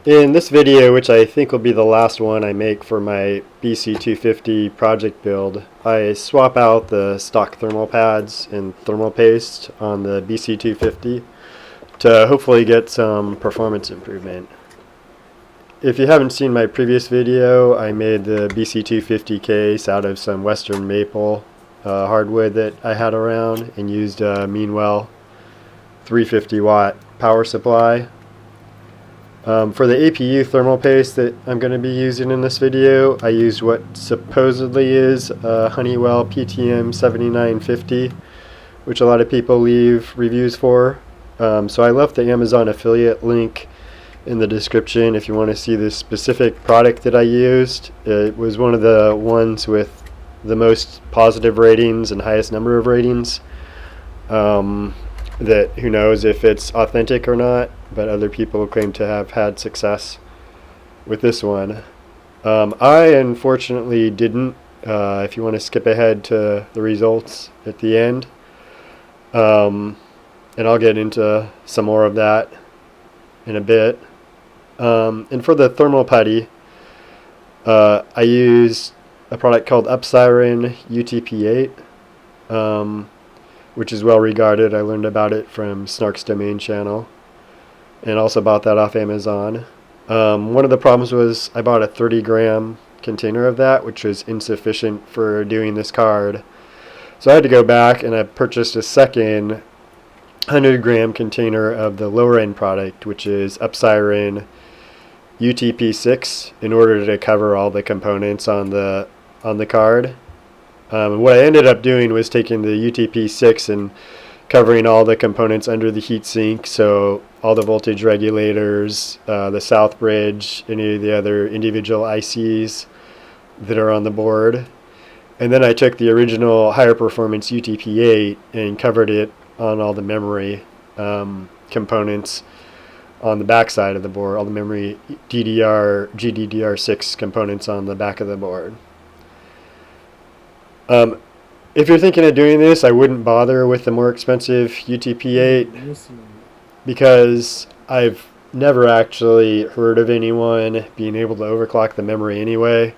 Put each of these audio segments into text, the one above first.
In this video, which I think will be the last one I make for my BC-250 project build, I swap out the stock thermal pads and thermal paste on the BC-250 to hopefully get some performance improvement. If you haven't seen my previous video, I made the BC-250 case out of some Western maple hardwood that I had around and used a Honeywell 350 watt power supply. For the APU thermal paste that I'm going to be using in this video, I used what supposedly is a Honeywell PTM7950, which a lot of people leave reviews for. So I left the Amazon affiliate link in the description if you want to see the specific product that I used. It was one of the ones with the most positive ratings and highest number of ratings. That who knows if it's authentic or not, but other people claim to have had success with this one. I unfortunately didn't. If you want to skip ahead to the results at the end, and I'll get into some more of that in a bit. And for the thermal putty, I used a product called Upsiren UTP-8. Which is well regarded. I learned about it from Snark's Domain channel and also bought that off Amazon. One of the problems was I bought a 30-gram container of that, which was insufficient for doing this card. So I had to go back and I purchased a second 100-gram container of the lower end product, which is Upsiren UTP-6, in order to cover all the components on the card. What I ended up doing was taking the UTP-6 and covering all the components under the heatsink, so all the voltage regulators, the south bridge, any of the other individual ICs that are on the board. And then I took the original higher performance UTP-8 and covered it on all the memory components on the back side of the board, all the memory GDDR6 components on the back of the board. If you're thinking of doing this, I wouldn't bother with the more expensive UTP-8 because I've never actually heard of anyone being able to overclock the memory anyway.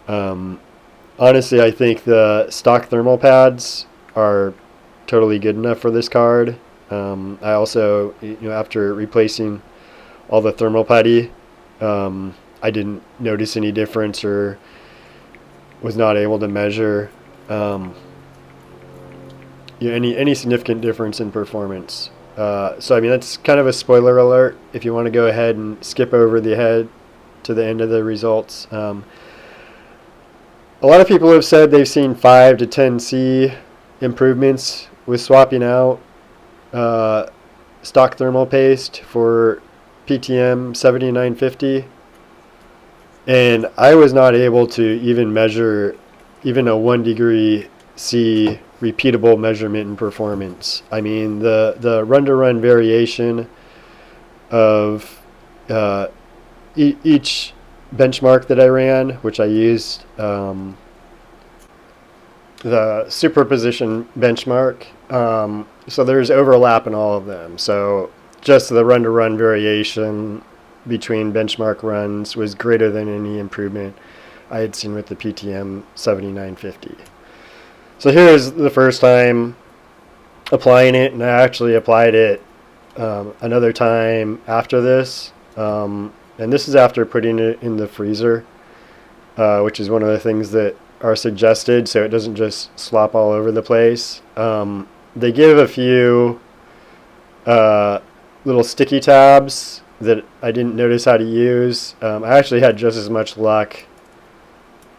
Honestly, I think the stock thermal pads are totally good enough for this card. I also, after replacing all the thermal putty, I didn't notice any difference or was not able to measure any significant difference in performance. So I mean, that's kind of a spoiler alert if you want to go ahead and skip over the head to the end of the results. A lot of people have said they've seen 5 to 10 C improvements with swapping out stock thermal paste for PTM7950. And I was not able to even measure even a 1 degree C repeatable measurement in performance. I mean, the run-to-run variation of each benchmark that I ran, which I used the superposition benchmark. So there's overlap in all of them. So just the run-to-run variation between benchmark runs was greater than any improvement I had seen with the PTM7950. So here's the first time applying it, and I actually applied it another time after this, and this is after putting it in the freezer, which is one of the things that are suggested so it doesn't just slop all over the place. They give a few little sticky tabs that I didn't notice how to use. I actually had just as much luck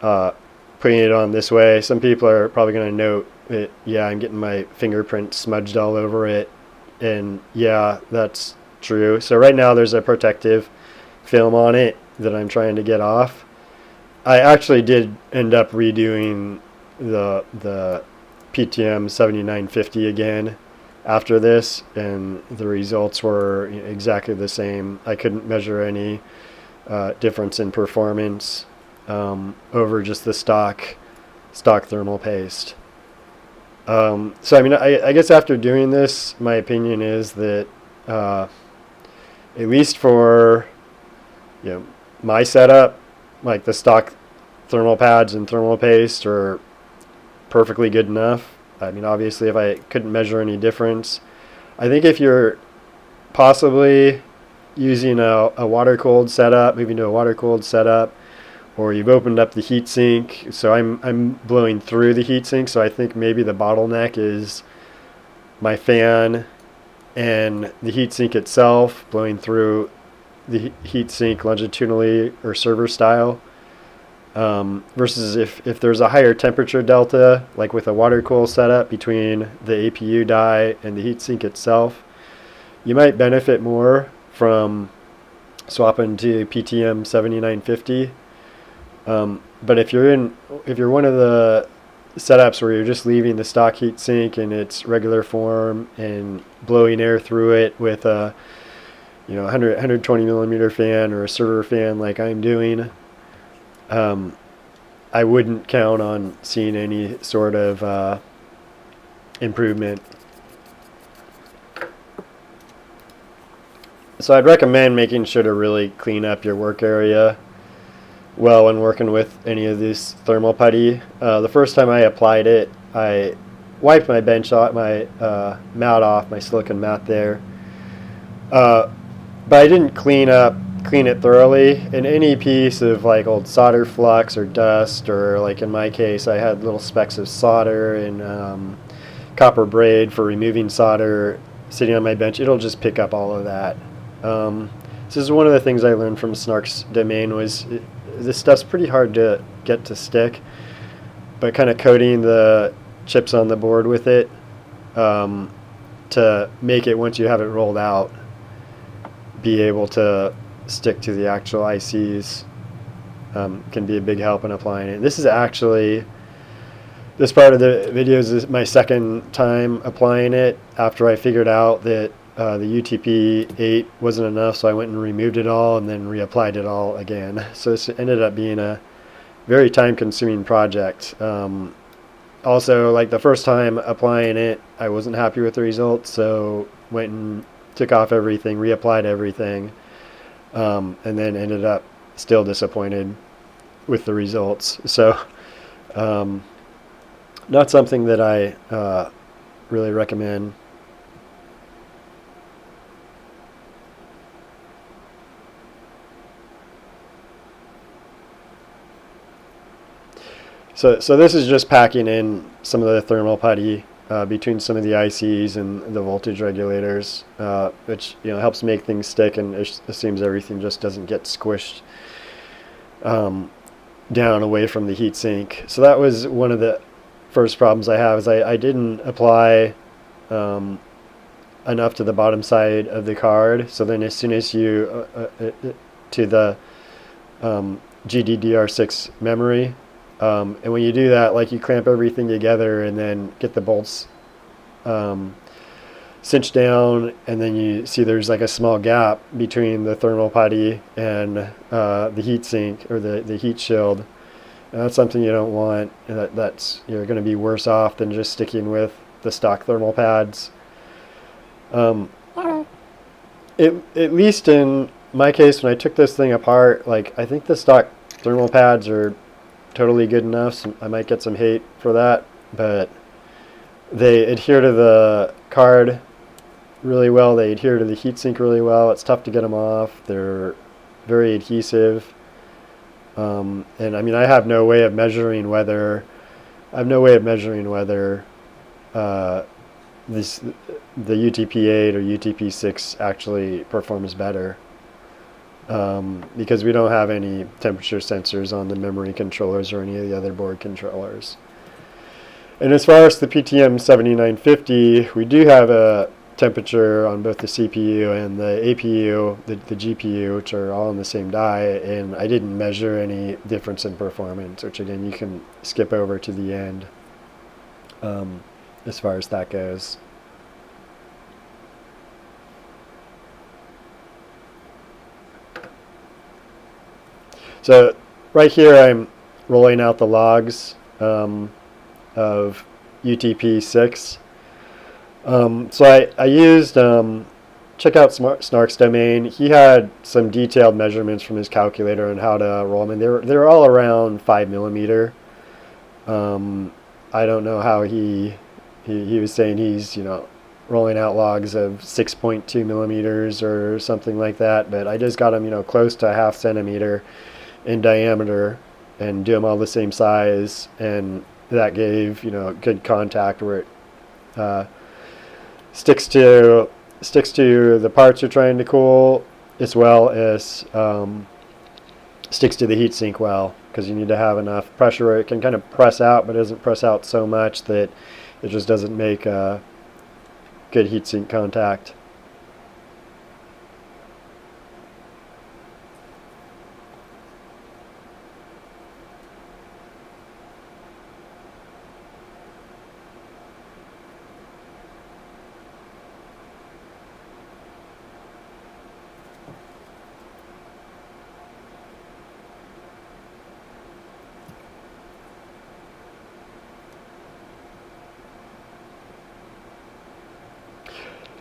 putting it on this way. Some people are probably going to note that, yeah, I'm getting my fingerprint smudged all over it, and yeah, that's true. So right now there's a protective film on it that I'm trying to get off. I actually did end up redoing the PTM7950 again after this, and the results were exactly the same. I couldn't measure any difference in performance over just the stock thermal paste. So I mean, I guess after doing this, my opinion is that at least for you know, my setup, like the stock thermal pads and thermal paste, are perfectly good enough. I mean, obviously, if I couldn't measure any difference, I think if you're possibly using a water-cooled setup, moving to a water-cooled setup, or you've opened up the heatsink, so I'm blowing through the heatsink, so I think maybe the bottleneck is my fan and the heatsink itself blowing through the heatsink longitudinally or server style. Versus if there's a higher temperature delta, like with a water cool setup between the APU die and the heatsink itself, you might benefit more from swapping to PTM7950. But if you're one of the setups where you're just leaving the stock heatsink in its regular form and blowing air through it with a 120 millimeter fan or a server fan like I'm doing, I wouldn't count on seeing any sort of improvement. So I'd recommend making sure to really clean up your work area well when working with any of this thermal putty. The first time I applied it, I wiped my bench off, my mat off, my silicon mat there. But I didn't clean it thoroughly, and any piece of like old solder flux or dust, or like in my case I had little specks of solder and copper braid for removing solder sitting on my bench, it'll just pick up all of that. This is one of the things I learned from Snark's domain was this stuff's pretty hard to get to stick, but kind of coating the chips on the board with it to make it, once you have it rolled out, be able to stick to the actual ICs can be a big help in applying it. This part of the video is my second time applying it after I figured out that the UTP-8 wasn't enough, so I went and removed it all and then reapplied it all again. So this ended up being a very time-consuming project. Also, like the first time applying it, I wasn't happy with the results, so went and took off everything, reapplied everything, and then ended up still disappointed with the results. So not something that I really recommend. So this is just packing in some of the thermal putty between some of the ICs and the voltage regulators, which helps make things stick and assumes everything just doesn't get squished down away from the heatsink. So that was one of the first problems I have, is I didn't apply enough to the bottom side of the card. So then as soon as you to the GDDR6 memory, and when you do that, like you clamp everything together and then get the bolts cinched down, and then you see there's like a small gap between the thermal putty and the heatsink or the heat shield. And that's something you don't want. You're going to be worse off than just sticking with the stock thermal pads. At least in my case, when I took this thing apart, like I think the stock thermal pads are totally good enough. So I might get some hate for that, but they adhere to the card really well. They adhere to the heatsink really well. It's tough to get them off. They're very adhesive. And I mean, I have no way of measuring whether the UTP-8 or UTP-6 actually performs better. Because we don't have any temperature sensors on the memory controllers or any of the other board controllers. And as far as the PTM7950, we do have a temperature on both the CPU and the APU, the GPU, which are all on the same die, and I didn't measure any difference in performance, which again you can skip over to the end as far as that goes. So right here I'm rolling out the logs of UTP-6. So I used check out Snark's domain. He had some detailed measurements from his calculator on how to roll them, and they were all around 5 millimeter. I don't know how he was saying he's rolling out logs of 6.2 millimeters or something like that, but I just got them close to a half centimeter in diameter and do them all the same size, and that gave good contact where it sticks to the parts you're trying to cool, as well as sticks to the heatsink well, because you need to have enough pressure where it can kind of press out, but it doesn't press out so much that it just doesn't make a good heatsink contact.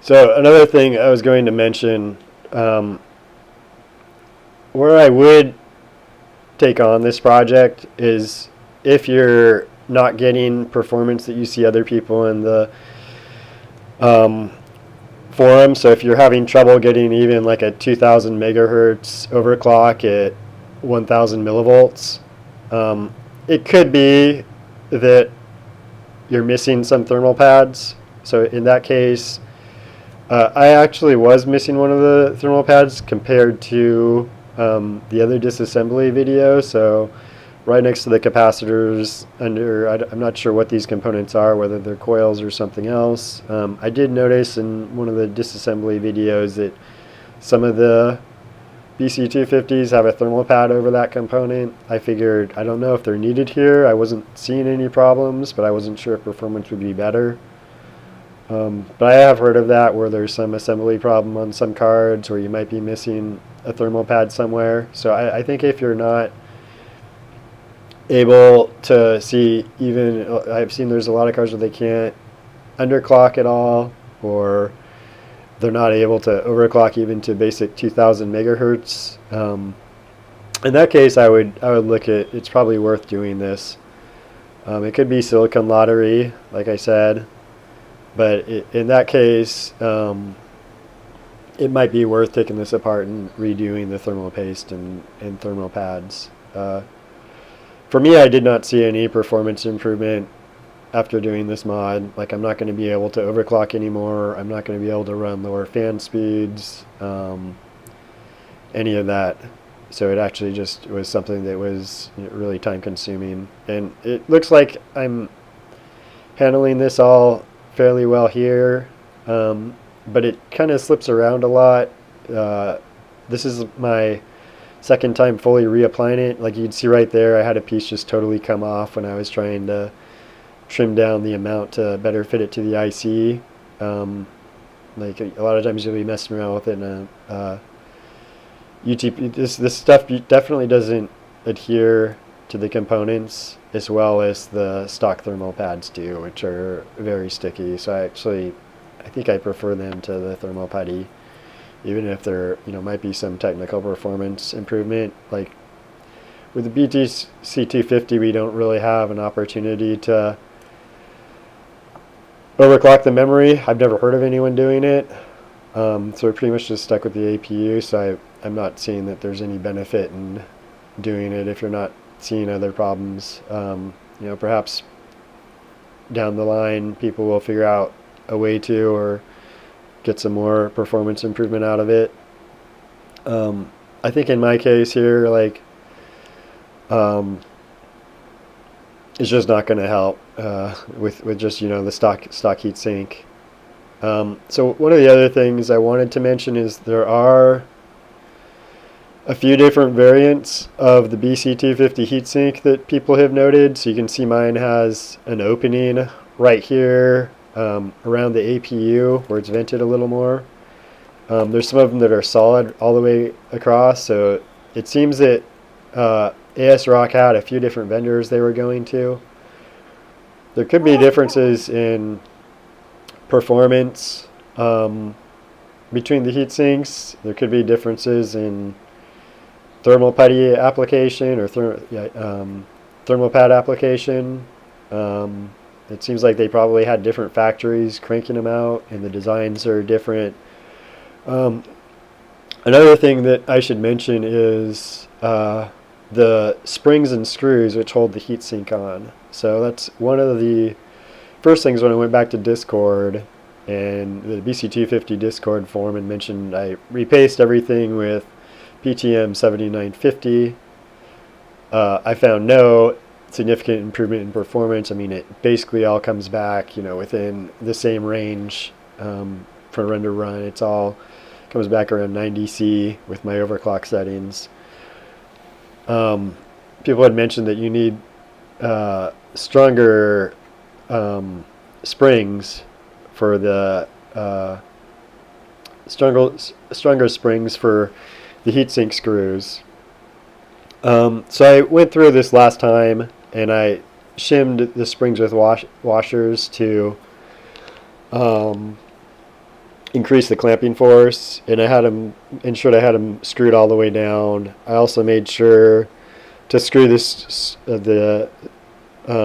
So another thing I was going to mention, where I would take on this project is if you're not getting performance that you see other people in the forum. So if you're having trouble getting even like a 2000 megahertz overclock at 1000 millivolts, it could be that you're missing some thermal pads. So in that case, I actually was missing one of the thermal pads compared to the other disassembly video. So right next to the capacitors I'm not sure what these components are, whether they're coils or something else. I did notice in one of the disassembly videos that some of the BC-250s have a thermal pad over that component. I figured, I don't know if they're needed here. I wasn't seeing any problems, but I wasn't sure if performance would be better. But I have heard of that, where there's some assembly problem on some cards, or you might be missing a thermal pad somewhere. So I think if you're not able to see, even I've seen there's a lot of cards where they can't underclock at all, or they're not able to overclock even to basic 2000 megahertz. In that case, I would look at, it's probably worth doing this. It could be silicon lottery, like I said. But in that case, it might be worth taking this apart and redoing the thermal paste and thermal pads. For me, I did not see any performance improvement after doing this mod. Like, I'm not going to be able to overclock anymore. I'm not going to be able to run lower fan speeds, any of that. So it actually just was something that was really time consuming. And it looks like I'm handling this all fairly well here, but it kind of slips around a lot. This is my second time fully reapplying it. Like you'd see right there, I had a piece just totally come off when I was trying to trim down the amount to better fit it to the IC. Like a lot of times you'll be messing around with it in a UTP. This stuff definitely doesn't adhere to the components as well as the stock thermal pads do, which are very sticky. So I think I prefer them to the thermal putty, even if there might be some technical performance improvement. Like with the BC-250, we don't really have an opportunity to overclock the memory. I've never heard of anyone doing it, so we're pretty much just stuck with the APU. So I'm not seeing that there's any benefit in doing it if you're not seeing other problems. Perhaps down the line people will figure out a way to, or get some more performance improvement out of it. I think in my case here, like, it's just not going to help with just the stock heat sink. So one of the other things I wanted to mention is there are a few different variants of the BC-250 heatsink that people have noted. So you can see mine has an opening right here around the APU where it's vented a little more. There's some of them that are solid all the way across. So it seems that ASRock had a few different vendors they were going to. There could be differences in performance between the heat sinks. There could be differences in thermal putty application or thermal pad application. It seems like they probably had different factories cranking them out, and the designs are different. Another thing that I should mention is the springs and screws which hold the heatsink on. So that's one of the first things when I went back to Discord and the BC-250 Discord forum and mentioned I repaced everything with PTM7950. I found no significant improvement in performance. I mean, it basically all comes back, within the same range for run to run. It's all comes back around 90C with my overclock settings. People had mentioned that you need stronger springs for the stronger springs for the heatsink screws. So I went through this last time and I shimmed the springs with washers to increase the clamping force, and I had them ensured I had them screwed all the way down. I also made sure to screw the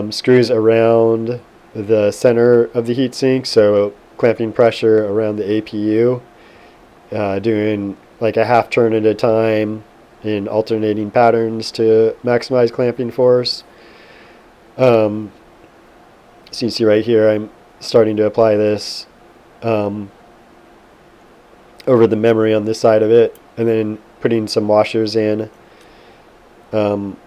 screws around the center of the heatsink, so clamping pressure around the APU, doing like a half turn at a time in alternating patterns to maximize clamping force. So you see right here, I'm starting to apply this over the memory on this side of it, and then putting some washers in to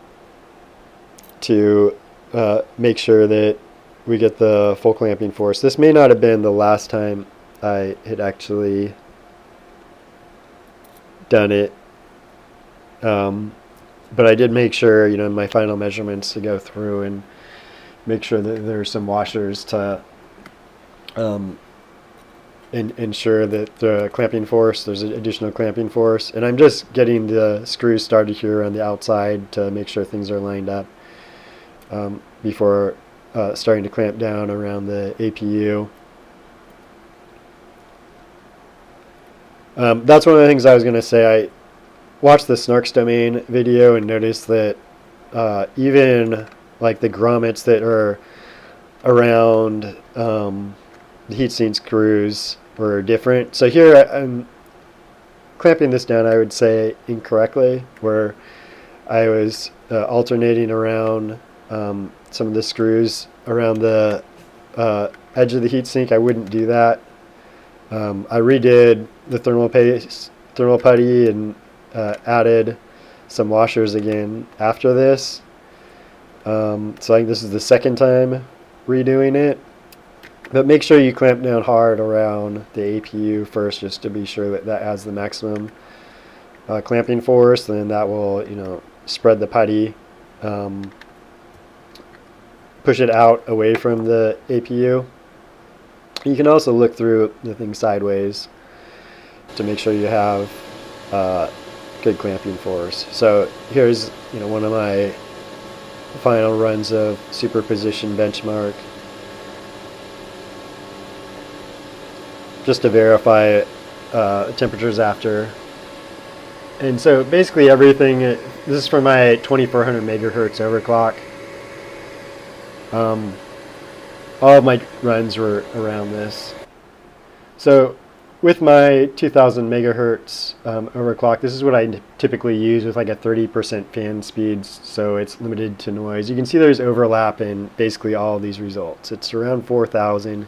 make sure that we get the full clamping force. This may not have been the last time I had actually done it, but I did make sure, in my final measurements, to go through and make sure that there's some washers to ensure that the clamping force, there's additional clamping force. And I'm just getting the screws started here on the outside to make sure things are lined up before starting to clamp down around the APU. That's one of the things I was going to say. I watched the Snarks domain video and noticed that even like the grommets that are around the heatsink screws were different. So here I'm clamping this down, I would say, incorrectly, where I was alternating around some of the screws around the edge of the heatsink. I wouldn't do that. I redid the thermal putty and added some washers again after this. So I think this is the second time redoing it. But make sure you clamp down hard around the APU first, just to be sure that that has the maximum clamping force. And then that will, spread the putty, push it out away from the APU. You can also look through the thing sideways to make sure you have good clamping force. So here's one of my final runs of superposition benchmark, just to verify temperatures after. And so basically everything, this is for my 2400 megahertz overclock. All of my runs were around this. So with my 2000 megahertz overclock, this is what I typically use with like a 30% fan speeds, so it's limited to noise. You can see there's overlap in basically all of these results. It's around 4000.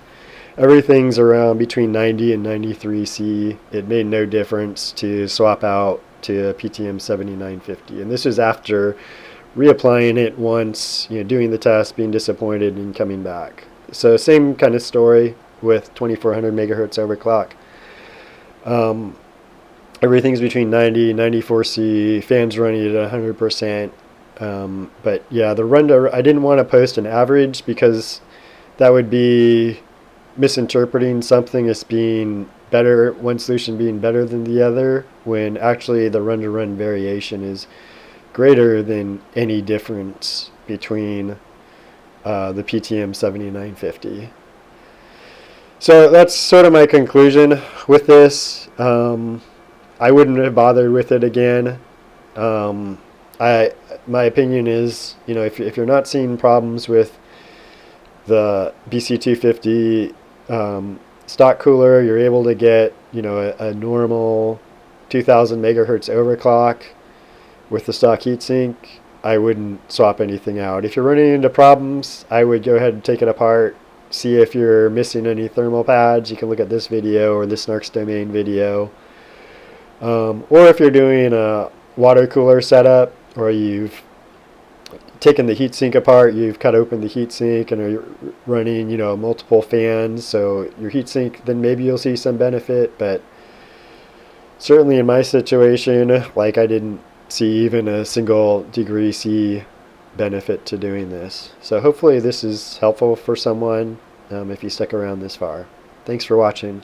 Everything's around between 90 and 93C. It made no difference to swap out to a PTM7950. And this is after reapplying it once, doing the test, being disappointed, and coming back. So same kind of story with 2400 megahertz overclock. Everything's between 90 and 94C, fans running at 100%. But yeah, the run to, I didn't want to post an average because that would be misinterpreting something as being better, one solution being better than the other, when actually the run to run variation is greater than any difference between the PTM7950. So that's sort of my conclusion with this. I wouldn't have bothered with it again. Um, my opinion is, if you're not seeing problems with the BC-250 stock cooler, you're able to get a normal 2000 megahertz overclock with the stock heatsink. I wouldn't swap anything out. If you're running into problems, I would go ahead and take it apart, see if you're missing any thermal pads. You can look at this video or this Snarks domain video. Or if you're doing a water cooler setup, or you've taken the heatsink apart, you've cut open the heatsink and are running, multiple fans, so your heatsink, then maybe you'll see some benefit. But certainly in my situation, like, I didn't see even a single degree C benefit to doing this. So hopefully this is helpful for someone if you stuck around this far. Thanks for watching.